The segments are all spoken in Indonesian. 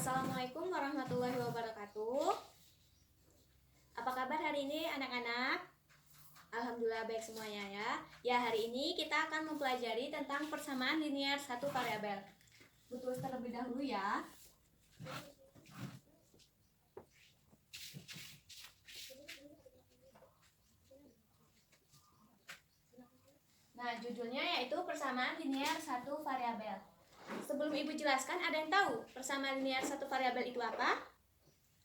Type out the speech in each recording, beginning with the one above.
Assalamualaikum warahmatullahi wabarakatuh. Apa kabar hari ini anak-anak? Alhamdulillah baik semuanya ya. Ya, hari ini kita akan mempelajari tentang persamaan linear satu variabel. Betul terlebih dahulu ya. Nah, judulnya yaitu persamaan linear satu variabel. Sebelum Ibu jelaskan, ada yang tahu persamaan linear satu variabel itu apa?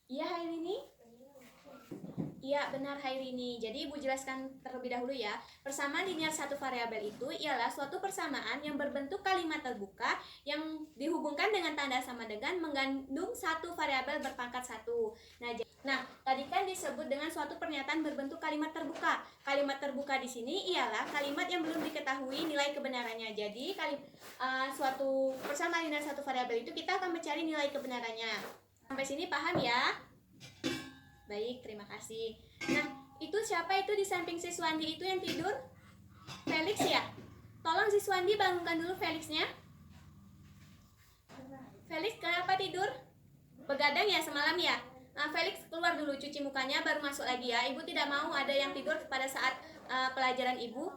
Iya, Hairini? Iya, benar Hairini. Jadi Ibu jelaskan terlebih dahulu ya. Persamaan linear satu variabel itu ialah suatu persamaan yang berbentuk kalimat terbuka yang dihubungkan dengan tanda sama dengan mengandung satu variabel berpangkat satu. Nah, tadi kan disebut dengan suatu pernyataan berbentuk kalimat terbuka. Kalimat terbuka di sini ialah kalimat yang belum diketahui nilai kebenarannya. Jadi, suatu persamaan linear satu variabel itu kita akan mencari nilai kebenarannya. Sampai sini paham ya? Baik, terima kasih. Nah, itu siapa itu di samping Siswandi itu yang tidur? Felix ya? Tolong Siswandi bangunkan dulu Felixnya. Felix kenapa tidur? Begadang ya semalam ya? Nah, Felix keluar dulu cuci mukanya baru masuk lagi ya. Ibu tidak mau ada yang tidur pada saat pelajaran Ibu.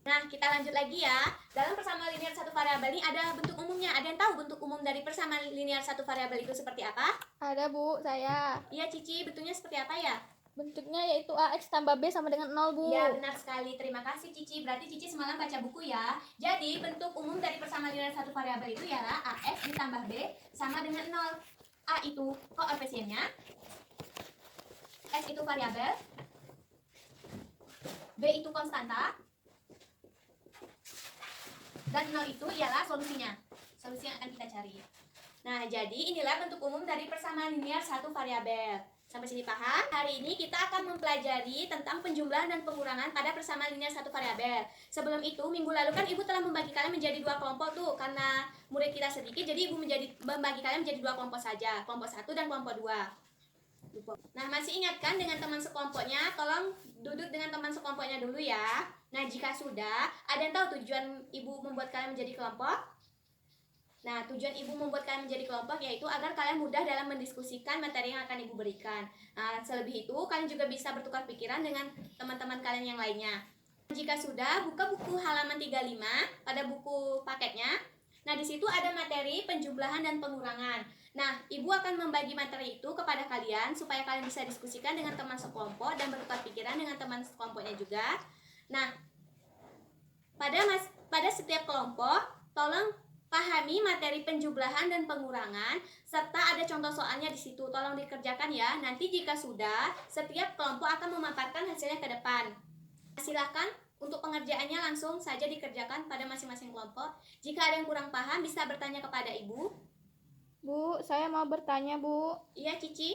Nah, kita lanjut lagi ya. Dalam persamaan linear satu variabel ini ada bentuk umumnya. Ada yang tahu bentuk umum dari persamaan linear satu variabel itu seperti apa? Ada Bu, saya. Iya Cici, bentuknya seperti apa ya? Bentuknya yaitu AX tambah B sama dengan 0 Bu. Ya, benar sekali. Terima kasih Cici. Berarti Cici semalam baca buku ya. Jadi bentuk umum dari persamaan linear satu variabel itu ialah AX ditambah B sama dengan 0. A itu koefisiennya, X itu variabel, B itu konstanta, dan 0 itu ialah solusinya. Solusi yang akan kita cari. Nah, jadi inilah bentuk umum dari persamaan linear satu variabel. Sampai sini paham? Hari ini kita akan mempelajari tentang penjumlahan dan pengurangan pada persamaan linear satu variabel. Sebelum itu, minggu lalu kan Ibu telah membagi kalian menjadi dua kelompok tuh. Karena murid kita sedikit, jadi Ibu membagi kalian menjadi dua kelompok saja. Kelompok 1 dan kelompok 2. Nah, masih ingat kan dengan teman sekelompoknya? Tolong duduk dengan teman sekelompoknya dulu ya. Nah, jika sudah, ada yang tahu tujuan Ibu membuat kalian menjadi kelompok? Nah, tujuan Ibu membuat kalian menjadi kelompok yaitu agar kalian mudah dalam mendiskusikan materi yang akan Ibu berikan. Nah, selebih itu, kalian juga bisa bertukar pikiran dengan teman-teman kalian yang lainnya. Jika sudah, buka buku halaman 35 pada buku paketnya. Nah, di situ ada materi penjumlahan dan pengurangan. Nah, Ibu akan membagi materi itu kepada kalian supaya kalian bisa diskusikan dengan teman sekelompok dan bertukar pikiran dengan teman sekelompoknya juga. Nah, pada setiap kelompok, tolong pahami materi penjumlahan dan pengurangan serta ada contoh soalnya di situ. Tolong dikerjakan ya. Nanti jika sudah, setiap kelompok akan memaparkan hasilnya ke depan. Silakan untuk pengerjaannya langsung saja dikerjakan pada masing-masing kelompok. Jika ada yang kurang paham bisa bertanya kepada Ibu. Bu, saya mau bertanya Bu. Iya Cici.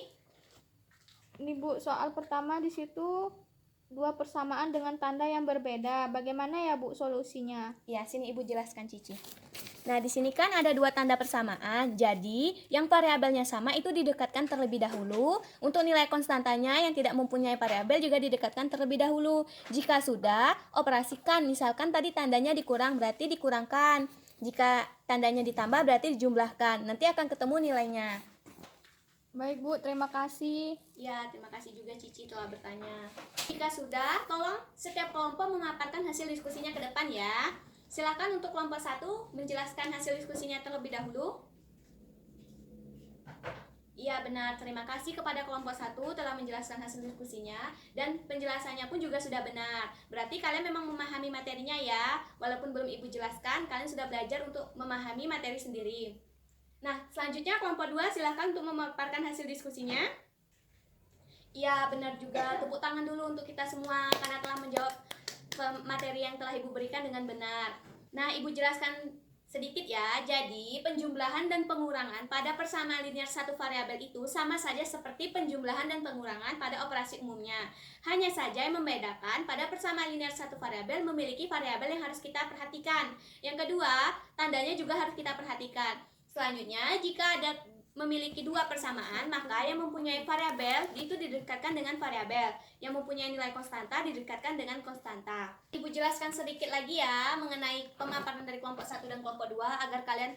Ini Bu, soal pertama di situ dua persamaan dengan tanda yang berbeda. Bagaimana ya Bu solusinya? Ya, sini Ibu jelaskan Cici. Nah, di sini kan ada dua tanda persamaan. Jadi, yang variabelnya sama itu didekatkan terlebih dahulu. Untuk nilai konstantanya yang tidak mempunyai variabel juga didekatkan terlebih dahulu. Jika sudah, operasikan. Misalkan tadi tandanya dikurang, berarti dikurangkan. Jika tandanya ditambah, berarti dijumlahkan. Nanti akan ketemu nilainya. Baik Bu, terima kasih. Ya, terima kasih juga Cici telah bertanya. Jika sudah, tolong setiap kelompok memaparkan hasil diskusinya ke depan ya. Silakan untuk kelompok 1 menjelaskan hasil diskusinya terlebih dahulu. Iya benar, terima kasih kepada kelompok 1 telah menjelaskan hasil diskusinya. Dan penjelasannya pun juga sudah benar. Berarti kalian memang memahami materinya ya. Walaupun belum Ibu jelaskan, kalian sudah belajar untuk memahami materi sendiri. Nah, selanjutnya kelompok 2 silakan untuk memaparkan hasil diskusinya. Iya benar juga, tepuk tangan dulu untuk kita semua karena telah menjawab materi yang telah Ibu berikan dengan benar. Nah, Ibu jelaskan sedikit ya. Jadi, penjumlahan dan pengurangan pada persamaan linear satu variabel itu sama saja seperti penjumlahan dan pengurangan pada operasi umumnya. Hanya saja yang membedakan pada persamaan linear satu variabel memiliki variabel yang harus kita perhatikan. Yang kedua, tandanya juga harus kita perhatikan. Selanjutnya, jika ada memiliki dua persamaan, maka yang mempunyai variabel itu didekatkan dengan variabel, yang mempunyai nilai konstanta didekatkan dengan konstanta. Ibu jelaskan sedikit lagi ya mengenai pemaparan dari kelompok 1 dan kelompok 2 agar kalian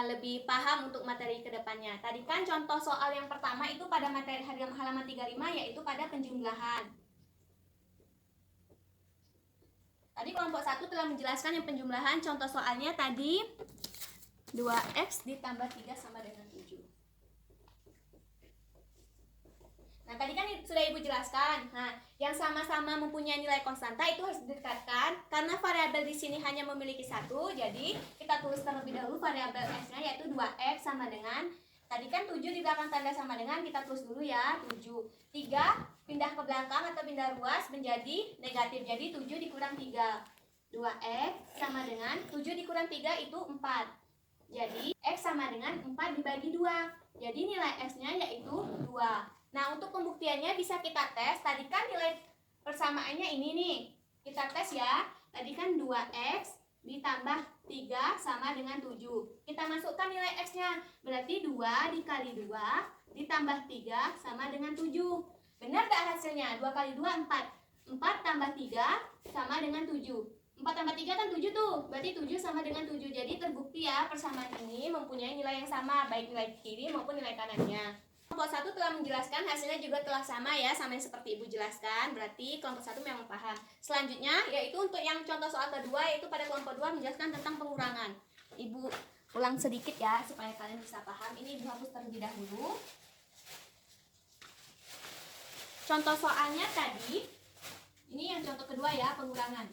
lebih paham untuk materi kedepannya. Tadi kan contoh soal yang pertama itu pada materi halaman 35, yaitu pada penjumlahan. Tadi kelompok 1 telah menjelaskan yang penjumlahan. Contoh soalnya tadi 2x ditambah 3 sama dengan 7. Nah, tadi kan sudah Ibu jelaskan. Nah, yang sama-sama mempunyai nilai konstanta itu harus didekatkan. Karena variabel di sini hanya memiliki satu, jadi kita tulis terlebih dahulu variabel x-nya, yaitu 2x sama dengan, tadi kan 7 di belakang tanda sama dengan, kita tulis dulu ya, 7. 3 pindah ke belakang atau pindah ruas menjadi negatif, jadi 7 dikurang 3. 2x sama dengan 7 dikurang 3 itu 4. Jadi x sama dengan 4 dibagi 2. Jadi nilai x-nya yaitu 2. Nah, untuk pembuktiannya bisa kita tes. Tadi kan nilai persamaannya ini nih. Kita tes ya. Tadi kan 2x ditambah 3 sama dengan 7. Kita masukkan nilai x-nya. Berarti 2 dikali 2 ditambah 3 sama dengan 7. Benar gak hasilnya? 2 kali 2, 4. 4 tambah 3 sama dengan 7. 4 tambah 3 kan 7 tuh. Berarti 7 sama dengan 7. Jadi terbukti ya persamaan ini mempunyai nilai yang sama, baik nilai kiri maupun nilai kanannya. Kelompok 1 telah menjelaskan, hasilnya juga telah sama ya, sama yang seperti Ibu jelaskan. Berarti kelompok 1 memang paham. Selanjutnya yaitu untuk yang contoh soal kedua, yaitu pada kelompok 2 menjelaskan tentang pengurangan. Ibu ulang sedikit ya supaya kalian bisa paham. Ini Ibu hapus terlebih dahulu. Contoh soalnya tadi, ini yang contoh kedua ya, pengurangan.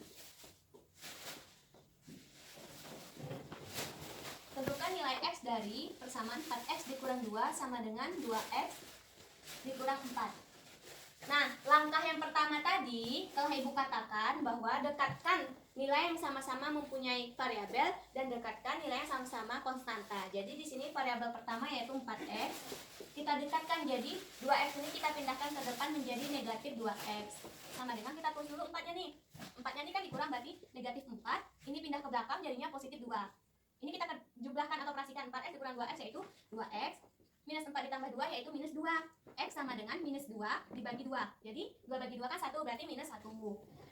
Tentukan nilai x dari persamaan 4x dikurang 2 sama dengan 2x dikurang 4. Nah, langkah yang pertama tadi telah Ibu katakan bahwa dekatkan nilai yang sama-sama mempunyai variabel dan dekatkan nilai yang sama-sama konstanta. Jadi di sini variabel pertama yaitu 4x. Kita dekatkan, jadi 2x ini kita pindahkan ke depan menjadi negatif 2x. Sama dengan kita tulis dulu 4-nya nih. 4-nya ini kan dikurang berarti negatif 4. Ini pindah ke belakang jadinya positif 2. Ini kita jumlahkan atau operasikan 4x dikurang 2x yaitu 2x. Minus 4 ditambah 2 yaitu minus 2. X sama dengan minus 2 dibagi 2. Jadi 2 bagi 2 kan 1, berarti minus 1.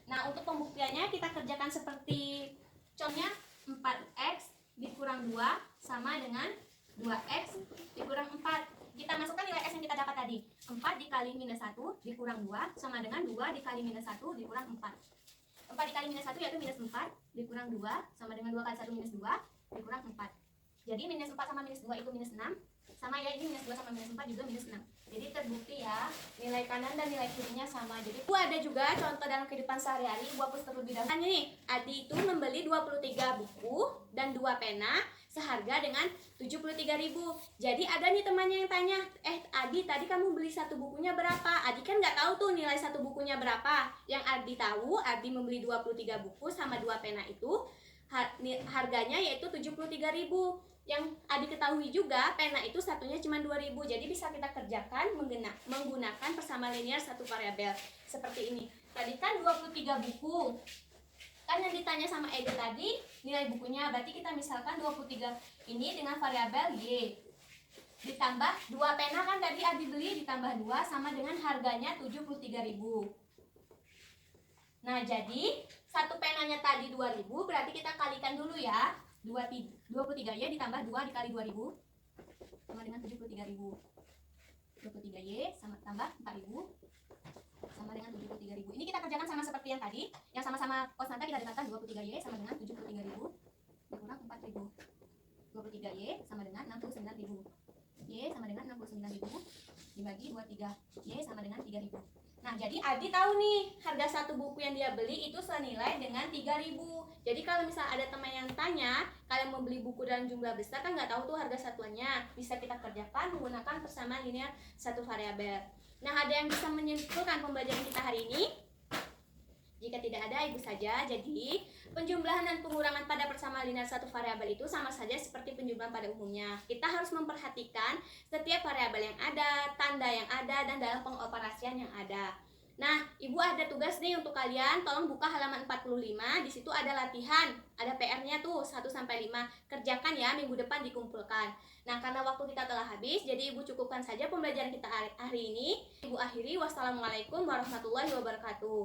Nah, untuk pembuktiannya kita kerjakan seperti contohnya 4x dikurang 2 sama dengan 2x dikurang 4. Kita masukkan nilai x yang kita dapat tadi. 4 dikali minus 1 dikurang 2 sama dengan 2 dikali minus 1 dikurang 4. 4 dikali minus 1 yaitu minus 4 dikurang 2 sama dengan 2 kali 1 minus 2 dikurang 4. Jadi minus 4 sama minus 2 itu minus 6. Sama ya, ini minus 2 sama minus 4 juga minus 6. Jadi terbukti ya, nilai kanan dan nilai kirinya sama. Jadi ada juga contoh dalam kehidupan sehari-hari. Ibu hapus terlebih dahulu. Nih, Adi itu membeli 23 buku dan 2 pena seharga dengan 73.000. Jadi ada nih temannya yang tanya, Adi tadi kamu beli satu bukunya berapa? Adi kan nggak tahu tuh nilai satu bukunya berapa. Yang Adi tahu, Adi membeli 23 buku sama 2 pena itu harganya yaitu 73.000. Yang Adi ketahui juga pena itu satunya cuma 2.000. Jadi bisa kita kerjakan menggunakan persamaan linear satu variabel seperti ini. Tadi kan 23 buku. Kan yang ditanya sama Ega tadi nilai bukunya, berarti kita misalkan 23 ini dengan variabel Y. Ditambah 2 pena kan tadi Adi beli, ditambah 2 sama dengan harganya 73.000. Nah, jadi satu penanya tadi 2.000, berarti kita kalikan dulu ya. 23Y ditambah 2 dikali 2.000 sama dengan 73.000. 23Y sama tambah 4.000 sama dengan 73.000. Ini kita kerjakan sama seperti yang tadi. Yang sama-sama konstanta kita dekatkan 23Y sama dengan 73.000 dikurang 4.000. 23Y sama dengan 69.000. Y sama dengan 69.000 dibagi 23. Y sama dengan 3.000. Nah, jadi Adi tahu nih harga satu buku yang dia beli itu senilai dengan 3.000. Jadi kalau misal ada teman yang tanya, kalian mau beli buku dalam jumlah besar kan nggak tahu tuh harga satuannya. Bisa kita kerjakan menggunakan persamaan linear satu variabel. Nah, ada yang bisa menyimpulkan pembelajaran kita hari ini? Jika tidak ada, Ibu saja. Jadi, penjumlahan dan pengurangan pada persamaan linear satu variabel itu sama saja seperti penjumlahan pada umumnya. Kita harus memperhatikan setiap variabel yang ada, tanda yang ada, dan dalam pengoperasian yang ada. Nah, Ibu ada tugas nih untuk kalian. Tolong buka halaman 45. Di situ ada latihan, ada PR-nya tuh 1 sampai 5. Kerjakan ya, minggu depan dikumpulkan. Nah, karena waktu kita telah habis, jadi Ibu cukupkan saja pembelajaran kita hari ini. Ibu akhiri. Wassalamualaikum warahmatullahi wabarakatuh.